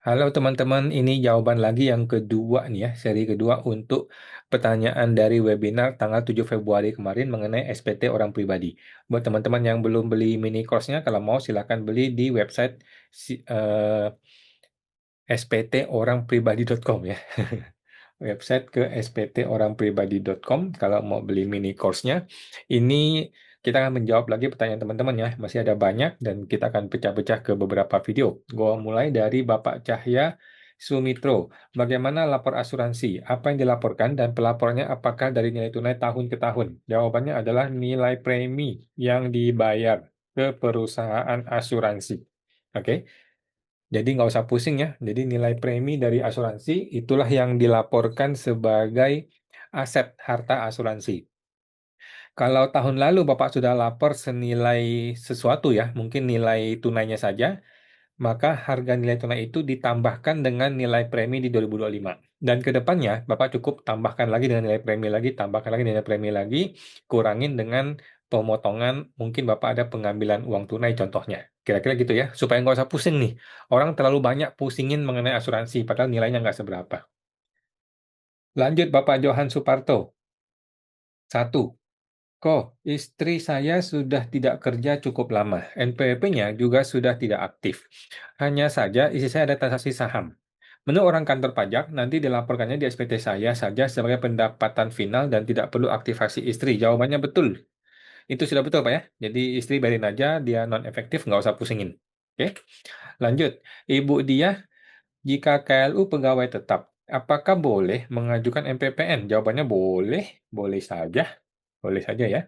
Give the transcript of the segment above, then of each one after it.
Halo teman-teman, ini jawaban lagi yang kedua nih ya, seri kedua untuk pertanyaan dari webinar tanggal 7 Februari kemarin mengenai SPT orang pribadi. Buat teman-teman yang belum beli mini course-nya, kalau mau silakan beli di website sptorangpribadi.com ya. Website ke sptorangpribadi.com kalau mau beli mini course-nya. Ini kita akan menjawab lagi pertanyaan teman-teman ya. Masih ada banyak dan kita akan pecah-pecah ke beberapa video. Gua mulai dari Bapak Cahya Sumitro. Bagaimana lapor asuransi? Apa yang dilaporkan dan pelaporannya apakah dari nilai tunai tahun ke tahun? Jawabannya adalah nilai premi yang dibayar ke perusahaan asuransi. Oke. Jadi nggak usah pusing ya. Jadi nilai premi dari asuransi itulah yang dilaporkan sebagai aset harta asuransi. Kalau tahun lalu Bapak sudah lapor senilai sesuatu ya, mungkin nilai tunainya saja, maka harga nilai tunai itu ditambahkan dengan nilai premi di 2025. Dan ke depannya Bapak cukup tambahkan lagi dengan nilai premi lagi, tambahkan lagi nilai premi lagi, kurangin dengan pemotongan, mungkin Bapak ada pengambilan uang tunai contohnya. Kira-kira gitu ya, supaya nggak usah pusing nih. Orang terlalu banyak pusingin mengenai asuransi, padahal nilainya nggak seberapa. Lanjut Bapak Johan Suparto. Satu, kok istri saya sudah tidak kerja cukup lama. NPWP-nya juga sudah tidak aktif. Hanya saja istri saya ada transaksi saham. Menurut orang kantor pajak, nanti dilaporkannya di SPT saya saja sebagai pendapatan final dan tidak perlu aktivasi istri. Jawabannya betul. Itu sudah betul, Pak ya. Jadi istri biarin aja, dia non-efektif, nggak usah pusingin. Oke, lanjut. Ibu dia, jika KLU pegawai tetap, apakah boleh mengajukan MPPN? Jawabannya boleh, boleh saja. Boleh saja ya.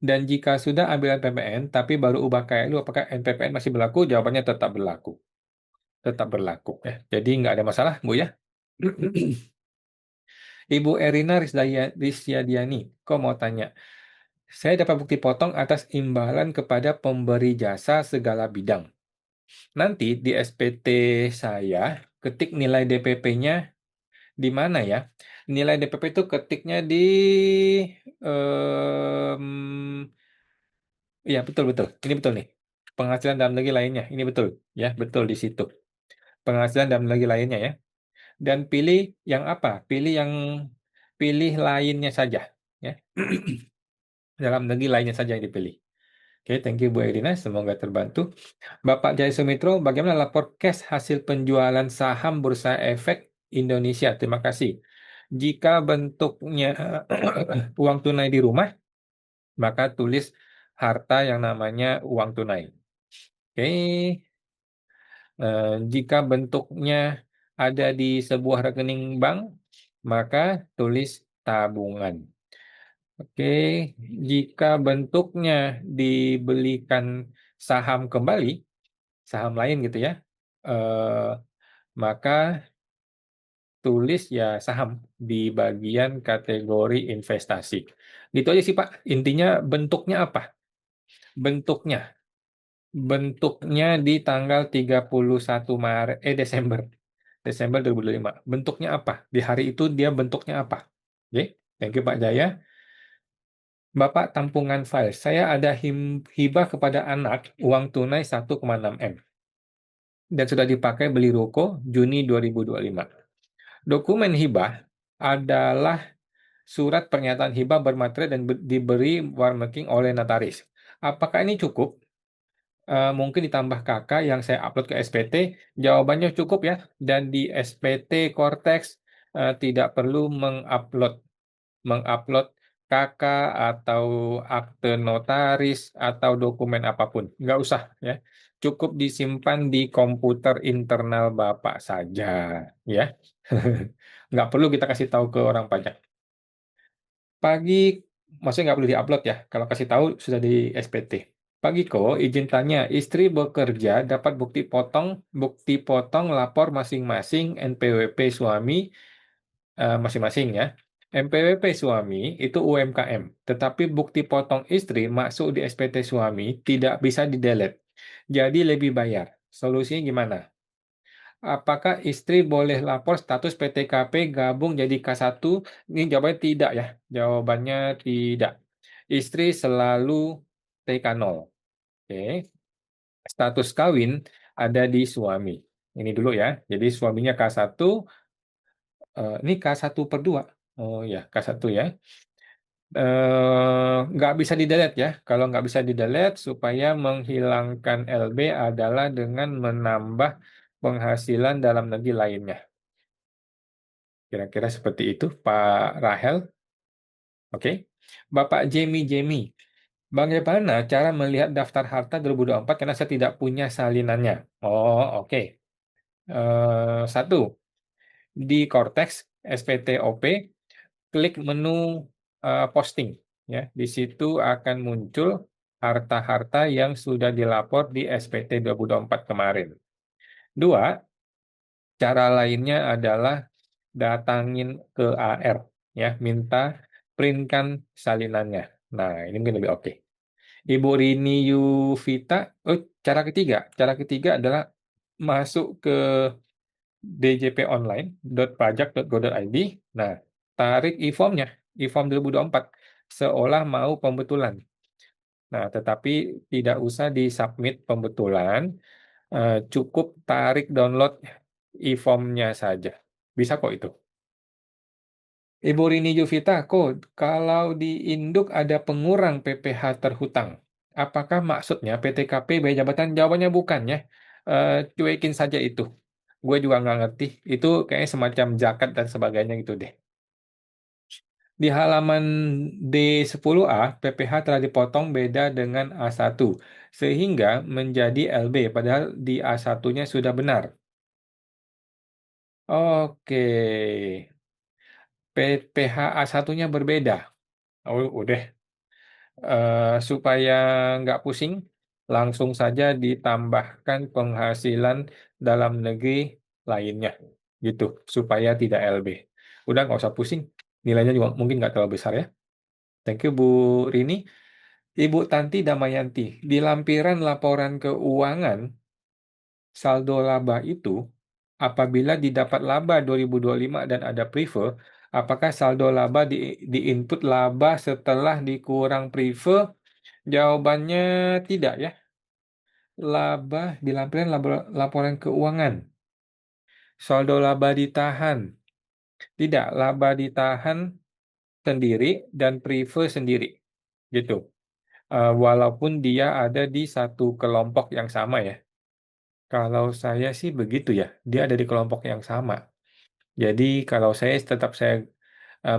Dan jika sudah ambil MPPN, tapi baru ubah KLU, apakah MPPN masih berlaku? Jawabannya tetap berlaku. Tetap berlaku. Jadi nggak ada masalah, Bu ya. Ibu Erina Risyadiani, kok mau tanya? Saya dapat bukti potong atas imbalan kepada pemberi jasa segala bidang. Nanti di SPT saya, ketik nilai DPP-nya di mana ya? Nilai DPP itu ketiknya di... Ya, betul-betul. Ini betul nih. Penghasilan dalam negeri lainnya. Ini betul. Ya, betul di situ. Penghasilan dalam negeri lainnya ya. Dan pilih yang apa? Pilih lainnya saja. Ya. Dalam negeri lainnya saja yang dipilih. Oke, thank you Bu Erina. Semoga terbantu. Bapak Jaya Sumitro, bagaimana lapor cash hasil penjualan saham Bursa Efek Indonesia? Terima kasih. Jika bentuknya uang tunai di rumah, maka tulis harta yang namanya uang tunai. Oke, jika bentuknya ada di sebuah rekening bank, maka tulis tabungan. Oke, jika bentuknya dibelikan saham kembali, saham lain gitu ya, eh, maka tulis ya saham di bagian kategori investasi. Gitu aja sih Pak. Intinya bentuknya apa? Bentuknya. Bentuknya di tanggal 31 Desember. Desember 2025. Bentuknya apa? Di hari itu dia bentuknya apa? Oke, thank you Pak Jaya. Bapak tampungan file. Saya ada hibah kepada anak uang tunai 1,6 M dan sudah dipakai beli ruko Juni 2025. Dokumen hibah adalah surat pernyataan hibah bermaterai dan diberi warmarking oleh notaris. Apakah ini cukup? Mungkin ditambah kakak yang saya upload ke SPT. Jawabannya cukup ya. Dan di SPT Cortex tidak perlu mengupload kakak atau akte notaris atau dokumen apapun. Nggak usah ya. Cukup disimpan di komputer internal Bapak saja ya. Nggak perlu kita kasih tahu ke orang pajak. Pagi, maksudnya nggak perlu diupload ya. Kalau kasih tahu sudah di SPT. Pagi kok, izin tanya, istri bekerja dapat bukti potong lapor masing-masing NPWP suami masing-masing ya. NPWP suami itu UMKM, tetapi bukti potong istri masuk di SPT suami tidak bisa di-delete. Jadi lebih bayar. Solusinya gimana? Apakah istri boleh lapor status PTKP gabung jadi K1? Ini jawabannya tidak ya. Jawabannya tidak. Istri selalu TK0. Oke. Status kawin ada di suami. Ini dulu ya. Jadi suaminya K1, ini K1/2. Oh ya, K1 ya. Nggak bisa di-delete ya. Kalau nggak bisa di-delete, supaya menghilangkan LB adalah dengan menambah penghasilan dalam negeri lainnya. Kira-kira seperti itu, Pak Rahel. Oke. Bapak Jamie, bagaimana cara melihat daftar harta 2024 karena saya tidak punya salinannya? Oh, oke. Satu, di Cortex SPTOP, klik menu posting. Ya, di situ akan muncul harta-harta yang sudah dilapor di SPT 2024 kemarin. Dua, cara lainnya adalah datangin ke AR, ya, minta printkan salinannya. Nah, ini mungkin lebih oke. Ibu Rini Yuvita, cara ketiga adalah masuk ke djponline.pajak.go.id. Nah, tarik e-formnya, e-form 2024, seolah mau pembetulan. Nah, tetapi tidak usah disubmit pembetulan, cukup tarik download e-formnya saja. Bisa kok itu. Ibu Rini Yuvita, kok kalau di induk ada pengurang PPh terhutang, apakah maksudnya PTKP bayar jabatan? Jawabannya bukan ya. Cuekin saja itu. Gue juga nggak ngerti. Itu kayaknya semacam zakat dan sebagainya gitu deh. Di halaman D10A, PPh telah dipotong beda dengan A1, sehingga menjadi LB, padahal di A1-nya sudah benar. Oke, PPh A1-nya berbeda. Oh, udah. Supaya nggak pusing, langsung saja ditambahkan penghasilan dalam negeri lainnya, gitu, supaya tidak LB. Udah nggak usah pusing, nilainya juga mungkin nggak terlalu besar ya. Thank you Bu Rini. Ibu Tanti Damayanti, di lampiran laporan keuangan, saldo laba itu, apabila didapat laba 2025 dan ada prefer, apakah saldo laba di input laba setelah dikurang prefer? Jawabannya tidak ya. Laba di lampiran laporan keuangan. Saldo laba ditahan. Tidak, laba ditahan sendiri dan prefer sendiri. Gitu. Walaupun dia ada di satu kelompok yang sama ya. Kalau saya sih begitu ya. Dia ada di kelompok yang sama. Jadi kalau saya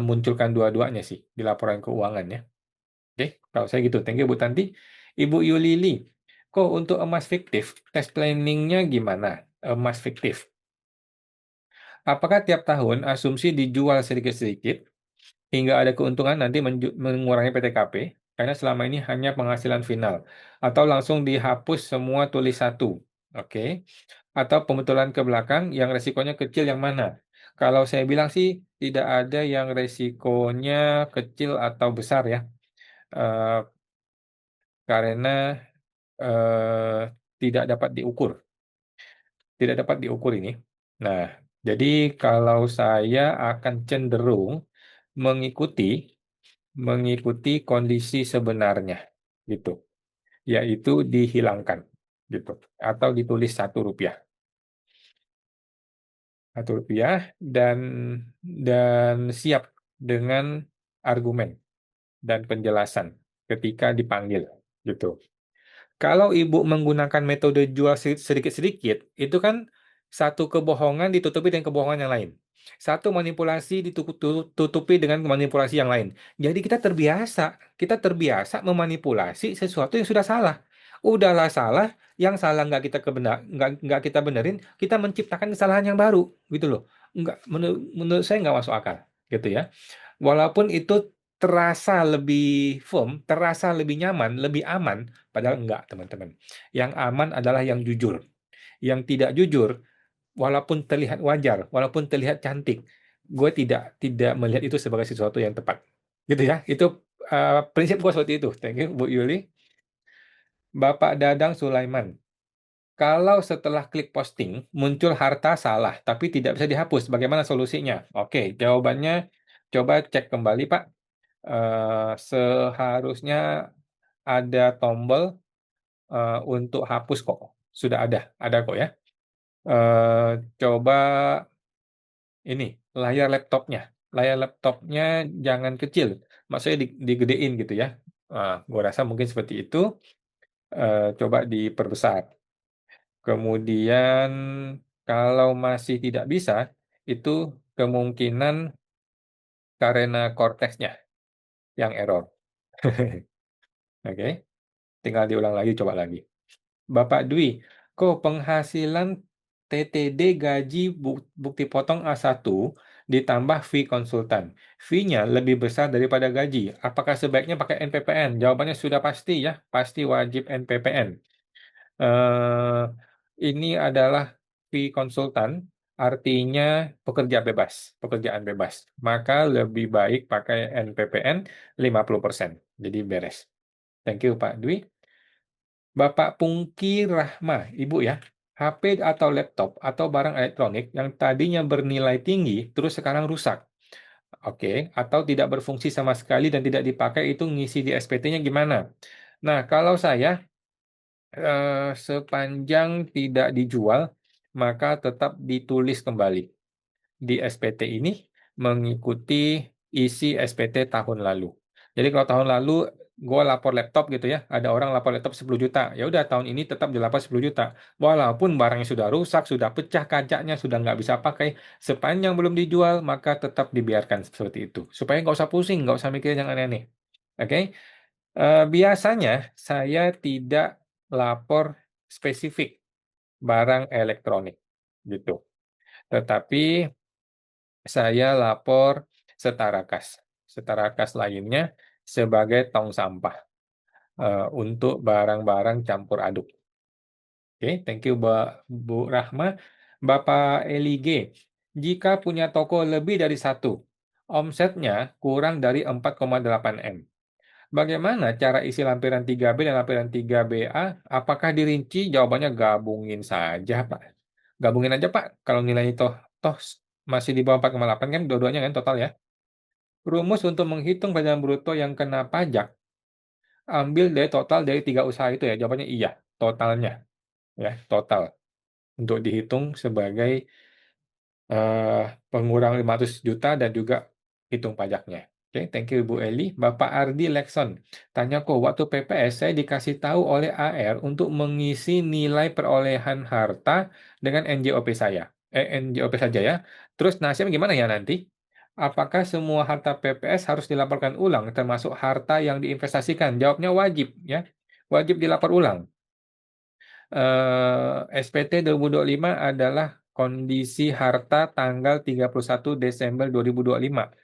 munculkan dua-duanya sih di laporan keuangan ya. Oke, kalau saya gitu. Thank you Bu Tanti. Ibu Yulili, kok untuk emas fiktif, tes planningnya gimana? Emas fiktif. Apakah tiap tahun asumsi dijual sedikit-sedikit hingga ada keuntungan nanti mengurangi PTKP? Karena selama ini hanya penghasilan final. Atau langsung dihapus semua tulis satu. Oke. Atau pembetulan ke belakang yang resikonya kecil yang mana? Kalau saya bilang sih tidak ada yang resikonya kecil atau besar ya. Eh, karena eh, tidak dapat diukur. Tidak dapat diukur ini. Nah, jadi kalau saya akan cenderung mengikuti mengikuti kondisi sebenarnya gitu, yaitu dihilangkan gitu atau ditulis Rp1. Rp1 dan siap dengan argumen dan penjelasan ketika dipanggil gitu. Kalau ibu menggunakan metode jual sedikit-sedikit, itu kan satu kebohongan ditutupi dengan kebohongan yang lain. Satu manipulasi ditutupi dengan manipulasi yang lain. Jadi kita terbiasa memanipulasi sesuatu yang sudah salah. Udahlah salah, yang salah nggak kita benerin, kita menciptakan kesalahan yang baru, gitu loh. Menurut saya nggak masuk akal, gitu ya. Walaupun itu terasa lebih firm, terasa lebih nyaman, lebih aman, padahal enggak, teman-teman. Yang aman adalah yang jujur. Yang tidak jujur, walaupun terlihat wajar, walaupun terlihat cantik, gue tidak melihat itu sebagai sesuatu yang tepat. Gitu ya. Itu prinsip gue seperti itu. Thank you, Bu Yuli. Bapak Dadang Sulaiman. Kalau setelah klik posting, muncul harta salah, tapi tidak bisa dihapus, bagaimana solusinya? Oke, jawabannya coba cek kembali, Pak. Seharusnya ada tombol untuk hapus kok. Sudah ada kok ya. Coba ini, layar laptopnya jangan kecil, maksudnya digedein gitu ya. Gua rasa mungkin seperti itu, coba diperbesar. Kemudian kalau masih tidak bisa, itu kemungkinan karena korteksnya yang error. Oke, tinggal diulang lagi, coba lagi. Bapak Dwi, kok penghasilan TTD gaji bukti potong A1 ditambah fee konsultan. Fee-nya lebih besar daripada gaji. Apakah sebaiknya pakai NPPN? Jawabannya sudah pasti ya, pasti wajib NPPN. Eh, ini adalah fee konsultan, artinya pekerjaan bebas. Maka lebih baik pakai NPPN 50%. Jadi beres. Thank you Pak Dwi. Bapak Pungki Rahma, Ibu ya, HP atau laptop atau barang elektronik yang tadinya bernilai tinggi terus sekarang rusak. Oke, atau tidak berfungsi sama sekali dan tidak dipakai itu ngisi di SPT-nya gimana? Nah, kalau saya sepanjang tidak dijual, maka tetap ditulis kembali di SPT ini mengikuti isi SPT tahun lalu. Jadi kalau tahun lalu gue lapor laptop gitu ya, ada orang lapor laptop 10 juta, ya udah tahun ini tetap dilapor 10 juta. Walaupun barangnya sudah rusak, sudah pecah kacanya, sudah nggak bisa pakai, sepanjang belum dijual, maka tetap dibiarkan seperti itu. Supaya nggak usah pusing, nggak usah mikirin yang aneh-aneh. Oke. Biasanya saya tidak lapor spesifik barang elektronik gitu. Tetapi saya lapor setara kas. Setara kas lainnya sebagai tong sampah untuk barang-barang campur aduk. Oke, thank you Bu Rahma. Bapak Eli G. Jika punya toko lebih dari satu, omsetnya kurang dari 4,8 M. Bagaimana cara isi lampiran 3B dan lampiran 3BA? Apakah dirinci? Jawabannya gabungin saja, Pak. Gabungin aja, Pak. Kalau nilainya toh masih di bawah 4,8 kan dua-duanya kan total ya. Rumus untuk menghitung pendapatan bruto yang kena pajak, ambil dari total dari 3 usaha itu ya. Jawabannya iya, totalnya ya, total untuk dihitung sebagai eh, pengurang 500 juta dan juga hitung pajaknya. Oke, thank you Ibu Eli. Bapak Ardi Lekson, tanya kok waktu PPS saya dikasih tahu oleh AR untuk mengisi nilai perolehan harta dengan NJOP saya. NJOP saja ya. Terus nasibnya gimana ya nanti? Apakah semua harta PPS harus dilaporkan ulang, termasuk harta yang diinvestasikan? Jawabnya wajib ya. Wajib dilapor ulang. SPT 2025 adalah kondisi harta tanggal 31 Desember 2025.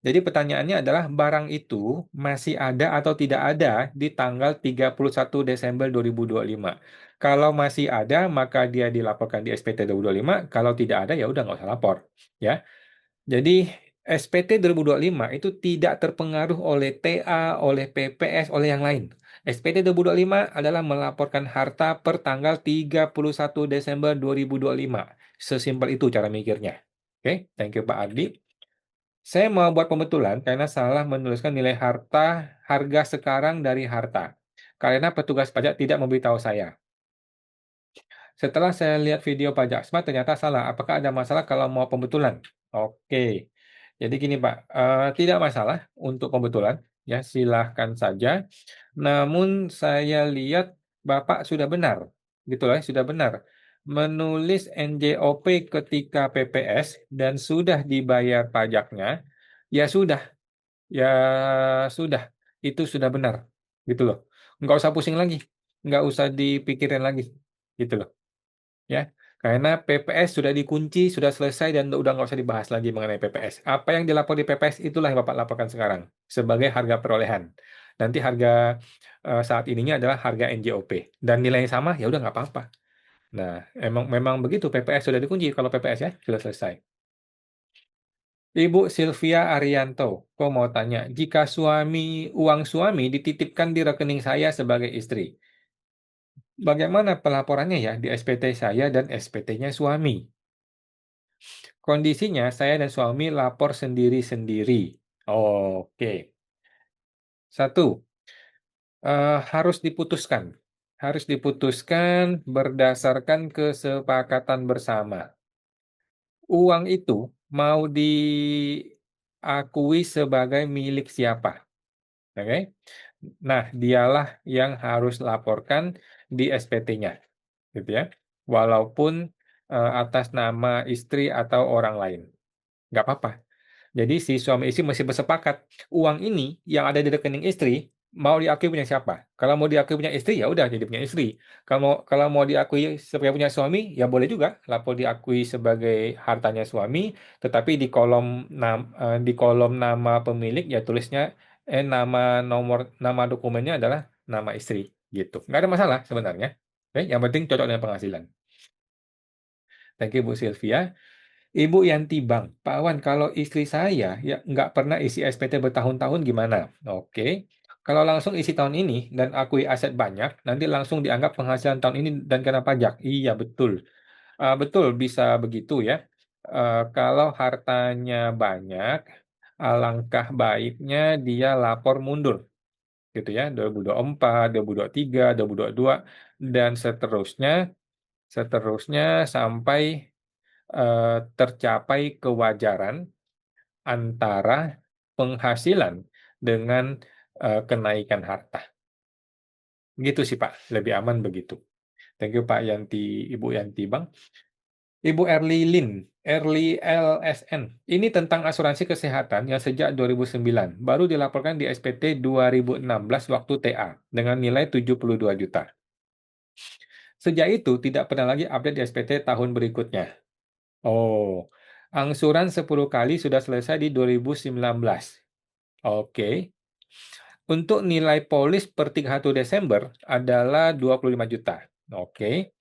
Jadi pertanyaannya adalah barang itu masih ada atau tidak ada di tanggal 31 Desember 2025. Kalau masih ada, maka dia dilaporkan di SPT 2025. Kalau tidak ada, ya udah nggak usah lapor. Ya. Jadi SPT 2025 itu tidak terpengaruh oleh TA, oleh PPS, oleh yang lain. SPT 2025 adalah melaporkan harta per tanggal 31 Desember 2025. Sesimpel itu cara mikirnya. Oke, thank you Pak Ardi. Saya mau buat pembetulan karena salah menuliskan nilai harga sekarang dari harta. Karena petugas pajak tidak memberitahu saya. Setelah saya lihat video pajak smart ternyata salah. Apakah ada masalah kalau mau pembetulan? Oke. Jadi gini Pak, tidak masalah untuk pembetulan, ya silahkan saja. Namun saya lihat Bapak sudah benar, gitu lah, sudah benar. Menulis NJOP ketika PPS dan sudah dibayar pajaknya, ya sudah, ya sudah, itu sudah benar, gitu loh. Nggak usah pusing lagi, nggak usah dipikirin lagi, gitu loh ya. Karena PPS sudah dikunci, sudah selesai dan udah nggak usah dibahas lagi mengenai PPS. Apa yang dilapor di PPS itulah yang Bapak laporkan sekarang sebagai harga perolehan. Nanti harga saat ininya adalah harga NJOP dan nilainya sama ya udah nggak apa-apa. Nah, memang begitu PPS sudah dikunci kalau PPS ya sudah selesai. Ibu Sylvia Arianto, kok mau tanya, jika uang suami dititipkan di rekening saya sebagai istri, bagaimana pelaporannya ya di SPT saya dan SPT-nya suami? Kondisinya saya dan suami lapor sendiri-sendiri. Oke. Satu, harus diputuskan. Harus diputuskan berdasarkan kesepakatan bersama. Uang itu mau diakui sebagai milik siapa? Oke. Nah, dialah yang harus laporkan di SPT-nya, gitu ya. Walaupun atas nama istri atau orang lain, nggak apa-apa. Jadi si suami istri mesti bersepakat, uang ini yang ada di rekening istri mau diakui punya siapa. Kalau mau diakui punya istri ya udah jadi punya istri. Kalau kalau mau diakui sebagai punya suami ya boleh juga lapor diakui sebagai hartanya suami, tetapi di kolom nama pemilik ya tulisnya nama dokumennya adalah nama istri gitu. Nggak ada masalah sebenarnya. Oke, yang penting cocok dengan penghasilan. Thank you Bu Sylvia. Ibu Yanti Bang, Pak Wan, kalau istri saya ya nggak pernah isi SPT bertahun-tahun gimana? Oke, kalau langsung isi tahun ini dan akui aset banyak, nanti langsung dianggap penghasilan tahun ini dan kena pajak. Iya betul. Betul bisa begitu ya. Kalau hartanya banyak, alangkah baiknya dia lapor mundur gitu ya, 2024, 2023, 2022 dan seterusnya, seterusnya sampai tercapai kewajaran antara penghasilan dengan kenaikan harta. Gitu sih Pak, lebih aman begitu. Thank you Pak Yanti, Ibu Yanti Bang. Ibu Erli Lin, Erli LSN. Ini tentang asuransi kesehatan yang sejak 2009. Baru dilaporkan di SPT 2016 waktu TA dengan nilai 72 juta. Sejak itu tidak pernah lagi update di SPT tahun berikutnya. Oh, angsuran 10 kali sudah selesai di 2019. Oke. Untuk nilai polis per 31 Desember adalah 25 juta. Oke.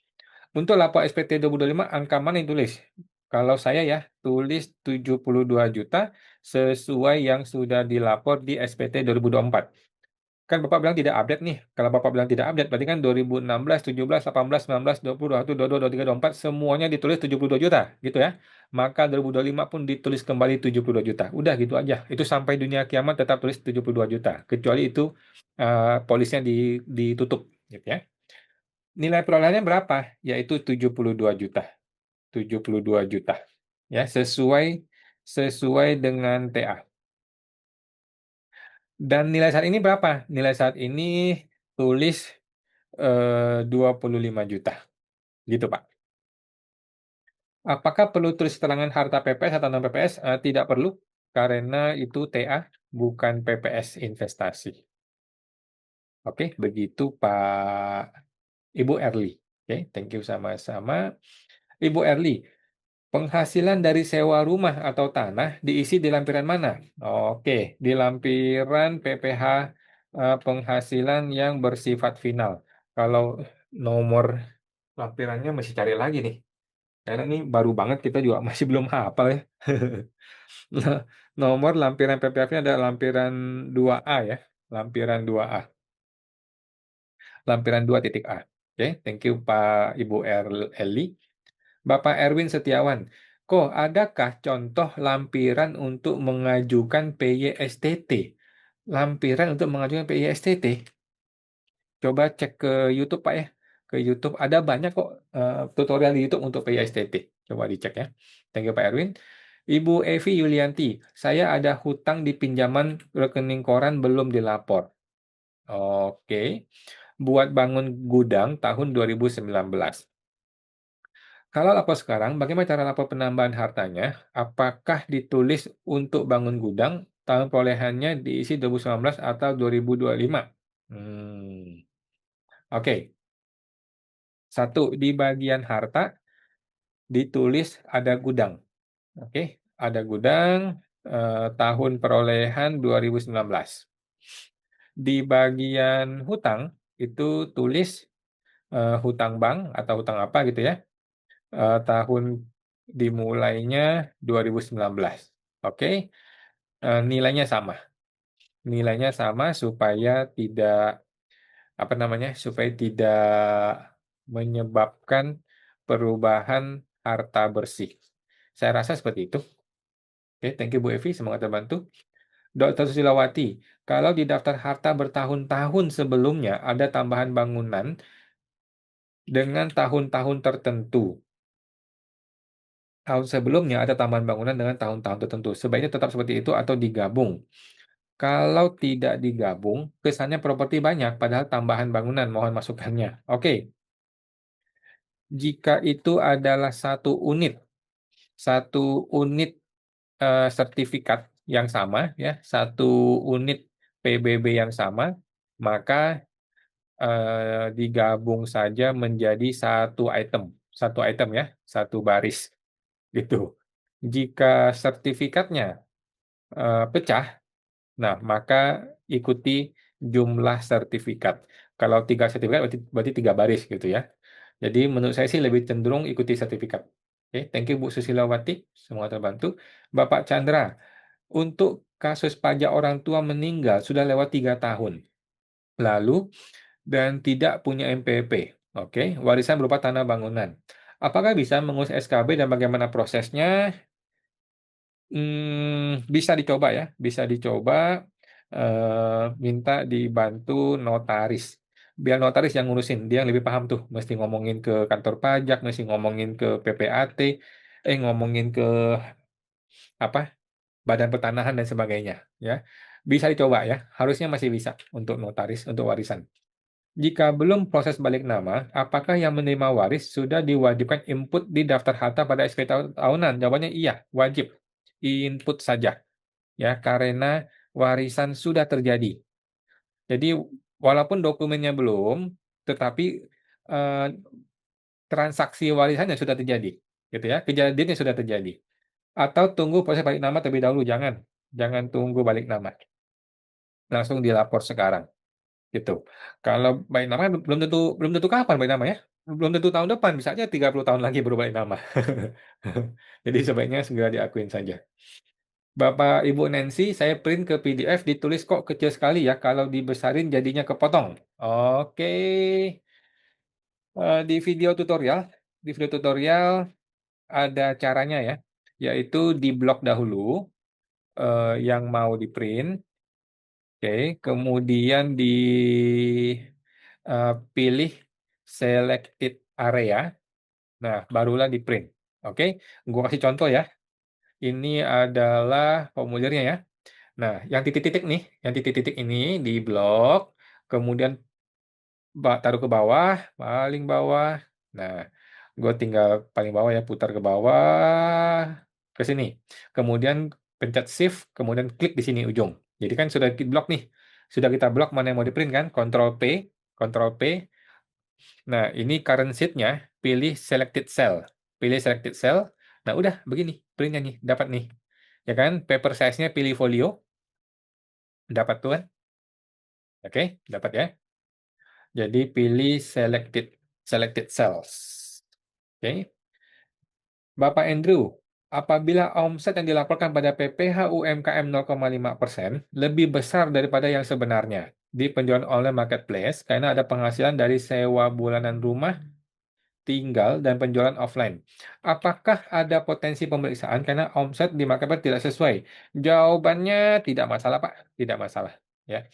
Untuk lapor SPT 2025, angka mana yang tulis? Kalau saya ya, tulis 72 juta sesuai yang sudah dilapor di SPT 2024. Kan Bapak bilang tidak update nih. Kalau Bapak bilang tidak update, berarti kan 2016, 17, 18, 19, 20, 21, 22, 23, 24, semuanya ditulis 72 juta, gitu ya. Maka 2025 pun ditulis kembali 72 juta. Udah gitu aja. Itu sampai dunia kiamat tetap tulis 72 juta. Kecuali itu polisnya ditutup, gitu ya. Nilai perolehannya berapa? Yaitu 72 juta. 72 juta. Ya, sesuai dengan TA. Dan nilai saat ini berapa? Nilai saat ini tulis 25 juta. Gitu, Pak. Apakah perlu tulis keterangan harta PPS atau non PPS? Tidak perlu, karena itu TA, bukan PPS investasi. Oke, begitu Pak Ibu Erli. Oke, thank you sama-sama. Ibu Erli, penghasilan dari sewa rumah atau tanah diisi di lampiran mana? Oke, di lampiran PPH penghasilan yang bersifat final. Kalau nomor lampirannya masih cari lagi nih. Karena ini baru banget kita juga masih belum hafal ya. Nah, nomor lampiran PPF-nya ada lampiran 2A ya. Lampiran 2A. Lampiran 2.A. Oke, thank you Pak Ibu Eli. Bapak Erwin Setiawan. Kok adakah contoh lampiran untuk mengajukan PYSTT? Lampiran untuk mengajukan PYSTT? Coba cek ke YouTube Pak ya. Ke YouTube ada banyak kok tutorial di YouTube untuk PYSTT. Coba dicek ya. Thank you Pak Erwin. Ibu Evi Yulianti, saya ada hutang di pinjaman rekening koran belum dilapor. Oke. Buat bangun gudang tahun 2019. Kalau lapor sekarang, bagaimana cara lapor penambahan hartanya? Apakah ditulis untuk bangun gudang, tahun perolehannya diisi 2019 atau 2025? Oke. Satu, di bagian harta ditulis ada gudang. Oke, ada gudang tahun perolehan 2019. Di bagian hutang itu tulis hutang bank atau hutang apa gitu ya. Tahun dimulainya 2019. Oke, nilainya sama. Nilainya sama supaya tidak supaya tidak menyebabkan perubahan harta bersih. Saya rasa seperti itu. Oke, thank you Bu Evi, semoga terbantu. Dr. Susilawati, kalau di daftar harta bertahun-tahun sebelumnya ada tambahan bangunan dengan tahun-tahun tertentu. Tahun sebelumnya ada tambahan bangunan dengan tahun-tahun tertentu. Sebaiknya tetap seperti itu atau digabung. Kalau tidak digabung, kesannya properti banyak, padahal tambahan bangunan. Mohon masukannya. Oke, jika itu adalah satu unit sertifikat yang sama, ya, satu unit PBB yang sama, maka digabung saja menjadi satu item ya, satu baris gitu. Jika sertifikatnya pecah, nah maka ikuti jumlah sertifikat. Kalau 3 sertifikat berarti 3 baris gitu ya. Jadi menurut saya sih lebih cenderung ikuti sertifikat. Oke, thank you Bu Susilawati, semoga terbantu. Bapak Chandra, untuk kasus pajak orang tua meninggal sudah lewat 3 tahun lalu dan tidak punya MPP. Oke, warisan berupa tanah bangunan. Apakah bisa mengurus SKB dan bagaimana prosesnya? Bisa dicoba ya, bisa dicoba minta dibantu notaris. Biar notaris yang ngurusin, dia yang lebih paham tuh. Mesti ngomongin ke kantor pajak, mesti ngomongin ke PPAT, ngomongin ke apa Badan Pertanahan dan sebagainya. Ya, bisa dicoba ya. Harusnya masih bisa untuk notaris untuk warisan. Jika belum proses balik nama, apakah yang menerima waris sudah diwajibkan input di daftar harta pada SPT tahunan? Jawabannya iya, wajib. Input saja ya karena warisan sudah terjadi. Jadi walaupun dokumennya belum, tetapi eh, transaksi warisannya sudah terjadi, gitu ya. Kejadiannya sudah terjadi. Atau tunggu proses balik nama terlebih dahulu, jangan tunggu balik nama, langsung dilapor sekarang, gitu. Kalau balik nama belum tentu kapan balik nama ya, belum tentu tahun depan, bisa aja 30 tahun lagi baru balik nama. Jadi sebaiknya segera diakuin saja. Bapak Ibu Nancy, saya print ke PDF ditulis kok kecil sekali ya. Kalau dibesarin jadinya kepotong. Oke. Di video tutorial ada caranya ya, yaitu di blok dahulu yang mau di print. Oke, kemudian pilih selected area. Nah, barulah di print. Oke, gua kasih contoh ya. Ini adalah formulirnya ya. Nah, yang titik-titik ini di blok, kemudian taruh ke bawah, paling bawah. Nah, gue tinggal paling bawah ya, putar ke bawah, ke sini. Kemudian pencet Shift, kemudian klik di sini ujung. Jadi kan sudah blok nih, sudah kita blok mana yang mau di print kan, Ctrl P. Nah, ini current sheet-nya, pilih selected cell. Nah, udah begini, printnya nih, dapat nih. Ya kan, paper size-nya pilih folio, dapat tuh kan? Oke, dapat ya. Jadi pilih selected cells. Oke. Bapak Andrew, apabila omset yang dilaporkan pada PPh UMKM 0,5% lebih besar daripada yang sebenarnya di penjualan online marketplace karena ada penghasilan dari sewa bulanan rumah tinggal dan penjualan offline. Apakah ada potensi pemeriksaan karena omset di marketplace tidak sesuai? Jawabannya tidak masalah, Pak. Tidak masalah. Ya,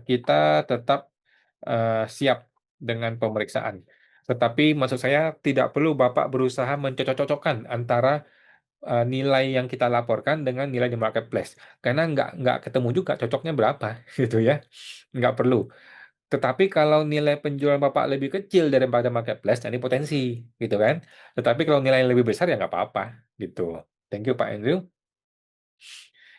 kita tetap siap dengan pemeriksaan. Tetapi maksud saya tidak perlu Bapak berusaha mencocok-cocokkan antara nilai yang kita laporkan dengan nilai di marketplace. Karena nggak ketemu juga cocoknya berapa gitu ya. Nggak perlu. Tetapi kalau nilai penjualan Bapak lebih kecil daripada marketplace, nah ini potensi gitu kan. Tetapi kalau nilai yang lebih besar ya nggak apa-apa gitu. Thank you Pak Andrew.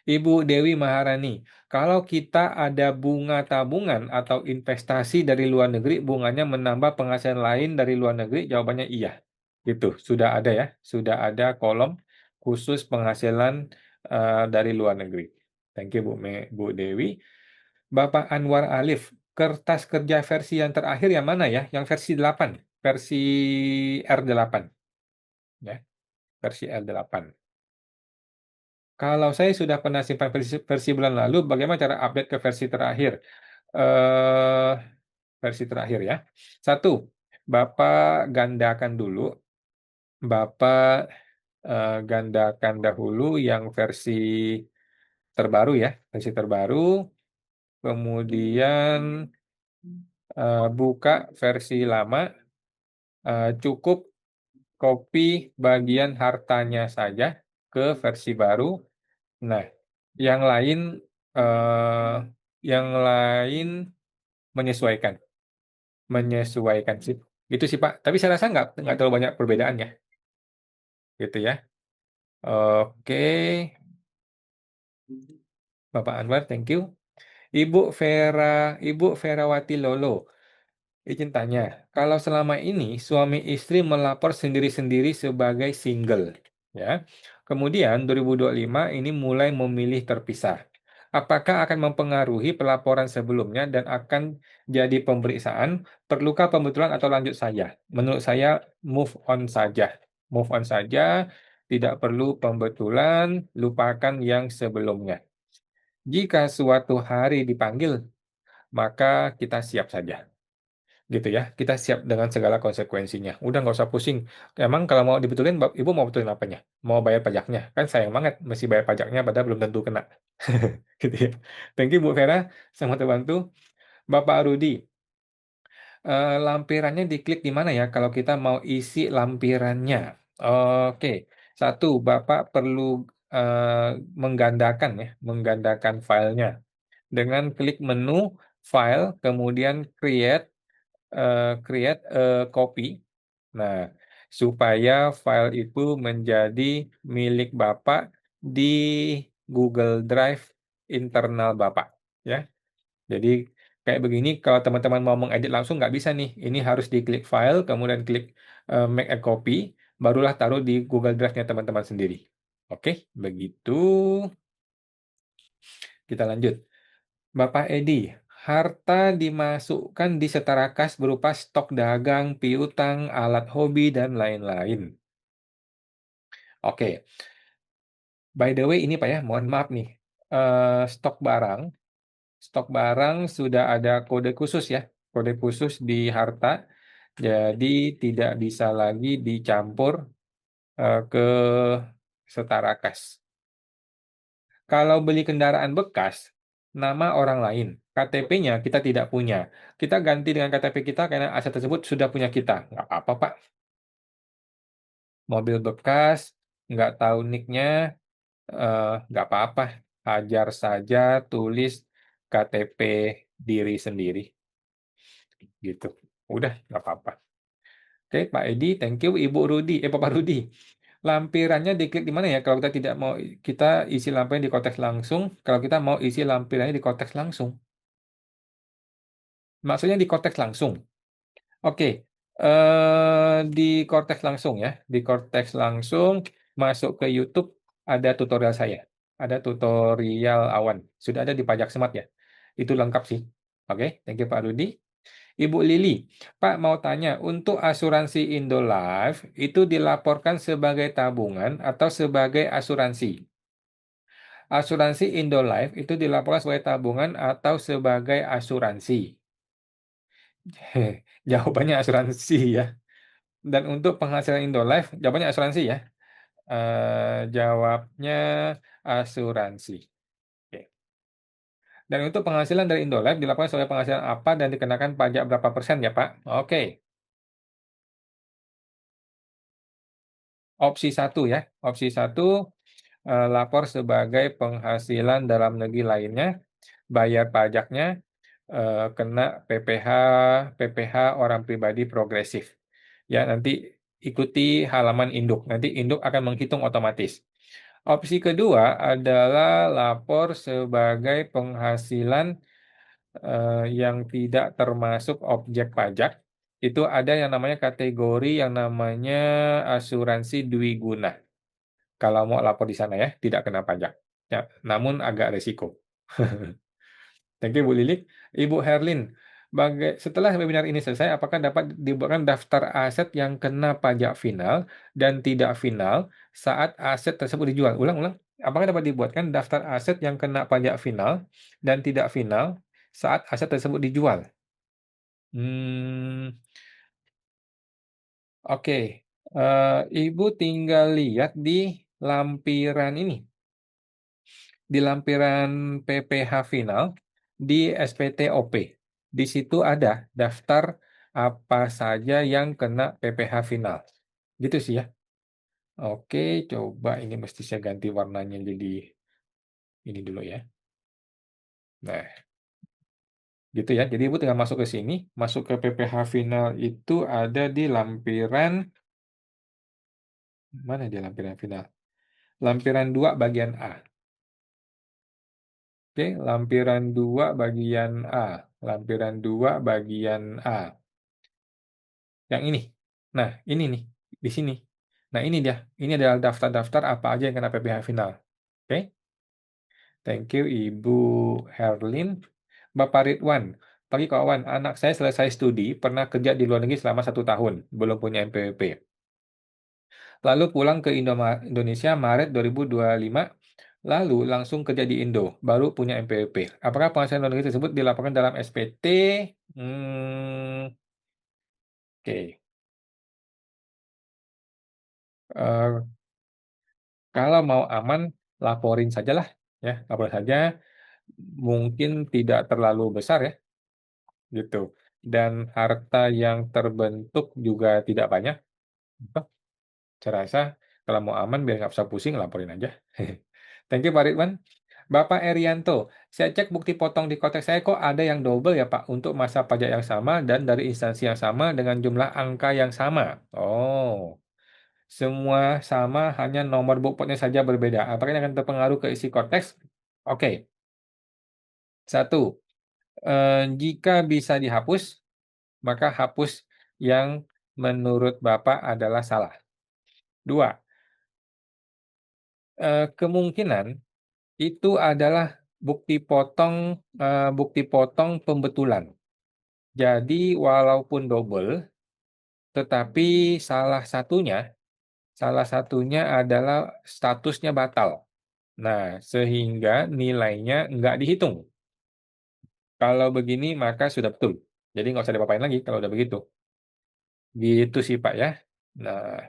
Ibu Dewi Maharani, kalau kita ada bunga tabungan atau investasi dari luar negeri, bunganya menambah penghasilan lain dari luar negeri, jawabannya iya. Gitu, sudah ada ya, sudah ada kolom khusus penghasilan dari luar negeri. Thank you Bu Dewi. Bapak Anwar Alif, kertas kerja versi yang terakhir yang mana ya? Yang versi 8, versi R8 ya, versi R8. Kalau saya sudah pernah simpan versi bulan lalu, bagaimana cara update ke versi terakhir? Eh, Versi terakhir ya. Satu, Bapak gandakan dulu, Bapak gandakan dahulu yang versi terbaru ya, versi terbaru, kemudian buka versi lama, Cukup copy bagian hartanya saja ke versi baru. Nah, yang lain eh, yang lain menyesuaikan, menyesuaikan sih. Gitu sih Pak. Tapi saya rasa nggak terlalu banyak perbedaannya, gitu ya. Oke, Bapak Anwar, thank you. Ibu Verawati Lolo. Izin tanya, kalau selama ini suami istri melapor sendiri-sendiri sebagai single, ya. Kemudian 2025 ini mulai memilih terpisah. Apakah akan mempengaruhi pelaporan sebelumnya dan akan jadi pemeriksaan? Perlukah pembetulan atau lanjut saja? Menurut saya move on saja. Move on saja, tidak perlu pembetulan, lupakan yang sebelumnya. Jika suatu hari dipanggil, maka kita siap saja gitu ya. Kita siap dengan segala konsekuensinya. Udah nggak usah pusing. Emang kalau mau dibetulin, Ibu mau betulin apanya? Mau bayar pajaknya? Kan sayang banget mesti bayar pajaknya padahal belum tentu kena. Gitu ya. Thank you Bu Vera, sangat terbantu. Bapak Rudi, lampirannya diklik di mana ya kalau kita mau isi lampirannya? Oke, satu, Bapak perlu eh, menggandakan ya, menggandakan filenya dengan klik menu file, kemudian create a copy. Nah, supaya file itu menjadi milik Bapak di Google Drive internal Bapak, ya. Jadi kayak begini, kalau teman-teman mau mengedit langsung nggak bisa nih. Ini harus diklik file, kemudian klik make a copy, barulah taruh di Google Drive-nya teman-teman sendiri. Oke, begitu. Kita lanjut. Bapak Edi, harta dimasukkan di setara kas berupa stok dagang, piutang, alat hobi, dan lain-lain. Oke, by the way ini Pak ya, mohon maaf nih. Stok barang sudah ada kode khusus ya, kode khusus di harta, jadi tidak bisa lagi dicampur ke setara kas. Kalau beli kendaraan bekas, nama orang lain, KTP-nya kita tidak punya. Kita ganti dengan KTP kita karena aset tersebut sudah punya kita. Nggak apa-apa, Pak. Mobil bekas, nggak tahu nicknya, nggak apa-apa. Hajar saja, tulis KTP diri sendiri. Gitu. Udah, nggak apa-apa. Oke, Pak Edi, thank you. Ibu Rudi, Bapak Rudi. Lampirannya diklik di mana ya? Kalau kita tidak mau kita isi lampiran di konteks langsung, kalau kita mau isi lampirannya di konteks langsung. Maksudnya di konteks langsung. Oke, di konteks langsung ya. Di konteks langsung masuk ke YouTube ada tutorial saya. Ada tutorial awan. Sudah ada di Pajak Smart ya. Itu lengkap sih. Oke, thank you Pak Rudi. Ibu Lili, Pak mau tanya, untuk asuransi Indolife itu dilaporkan sebagai tabungan atau sebagai asuransi? Asuransi Indolife itu dilaporkan sebagai tabungan atau sebagai asuransi? Jawabannya asuransi ya. Dan untuk penghasilan Indolife, jawabannya asuransi ya. Jawabnya asuransi. Oke. Dan untuk penghasilan dari Indolife dilakukan sebagai penghasilan apa dan dikenakan pajak berapa persen ya Pak? Oke. Opsi satu ya. Opsi satu, lapor sebagai penghasilan dalam negeri lainnya, bayar pajaknya, kena PPh orang pribadi progresif. Ya, nanti ikuti halaman induk. Nanti induk akan menghitung otomatis. Opsi kedua adalah lapor sebagai penghasilan yang tidak termasuk objek pajak. Itu ada yang namanya kategori yang namanya asuransi dwiguna. Kalau mau lapor di sana ya, tidak kena pajak. Ya, namun agak resiko. Thank you Bu Lilik. Ibu Herlin, setelah webinar ini selesai, apakah dapat dibuatkan daftar aset yang kena pajak final dan tidak final saat aset tersebut dijual? Ulang-ulang. Apakah dapat dibuatkan daftar aset yang kena pajak final dan tidak final saat aset tersebut dijual? Hmm, oke. Ibu tinggal lihat di lampiran ini. Di lampiran PPh final di SPTOP. Di situ ada daftar apa saja yang kena PPh final. Gitu sih ya. Oke, coba ini mesti saya ganti warnanya jadi ini dulu ya. Nah, gitu ya. Jadi Ibu tinggal masuk ke sini, masuk ke PPh final itu ada di lampiran, mana dia lampiran final? Lampiran 2 bagian A. Oke, lampiran 2 bagian A. Lampiran 2 bagian A. Yang ini. Nah, ini nih, di sini. Nah, ini dia. Ini adalah daftar-daftar apa aja yang kena PPh final. Oke? Thank you Ibu Herlin. Bapak Ridwan, pagi kawan, anak saya selesai studi, pernah kerja di luar negeri selama 1 tahun, belum punya NPWP. Lalu pulang ke Indonesia Maret 2025, lalu langsung kerja di Indo, baru punya NPWP. Apakah penghasilan luar negeri tersebut dilaporkan dalam SPT? Oke. Eh, kalau mau aman, laporin sajalah, ya, laporin saja. Mungkin tidak terlalu besar ya, gitu. Dan harta yang terbentuk juga tidak banyak. Gitu. Saya rasa kalau mau aman biar nggak usah pusing, laporin aja. Thank you Pak Ridwan. Bapak Erianto, saya cek bukti potong di kotak saya kok ada yang double ya Pak untuk masa pajak yang sama dan dari instansi yang sama dengan jumlah angka yang sama. Oh, semua sama, hanya nomor bukpotnya saja berbeda. Apakah ini akan terpengaruh ke isi konteks? Oke, satu, jika bisa dihapus, maka hapus yang menurut Bapak adalah salah. Dua, kemungkinan itu adalah bukti potong pembetulan. Jadi walaupun double, tetapi salah satunya adalah statusnya batal. Nah, sehingga nilainya nggak dihitung. Kalau begini maka sudah betul. Jadi nggak usah diapa-apain lagi kalau udah begitu. Gitu sih Pak ya. Nah,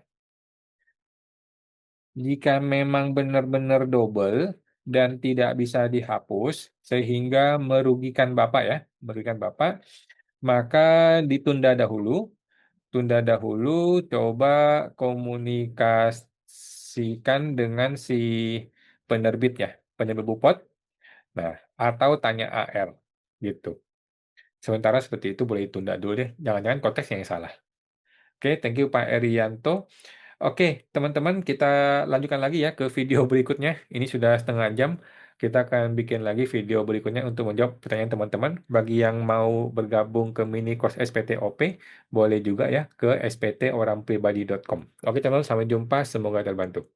jika memang benar-benar double dan tidak bisa dihapus sehingga merugikan Bapak, maka ditunda dahulu. Tunda dahulu, coba komunikasikan dengan si penerbit ya, penerbit Bupot. Nah, atau tanya AR gitu. Sementara seperti itu boleh ditunda dulu deh. Jangan-jangan konteksnya yang salah. Oke, thank you Pak Erianto. Oke, teman-teman, kita lanjutkan lagi ya ke video berikutnya. Ini sudah setengah jam. Kita akan bikin lagi video berikutnya untuk menjawab pertanyaan teman-teman. Bagi yang mau bergabung ke mini course SPTOP, boleh juga ya ke sptorangpribadi.com. Oke, teman-teman, sampai jumpa. Semoga terbantu.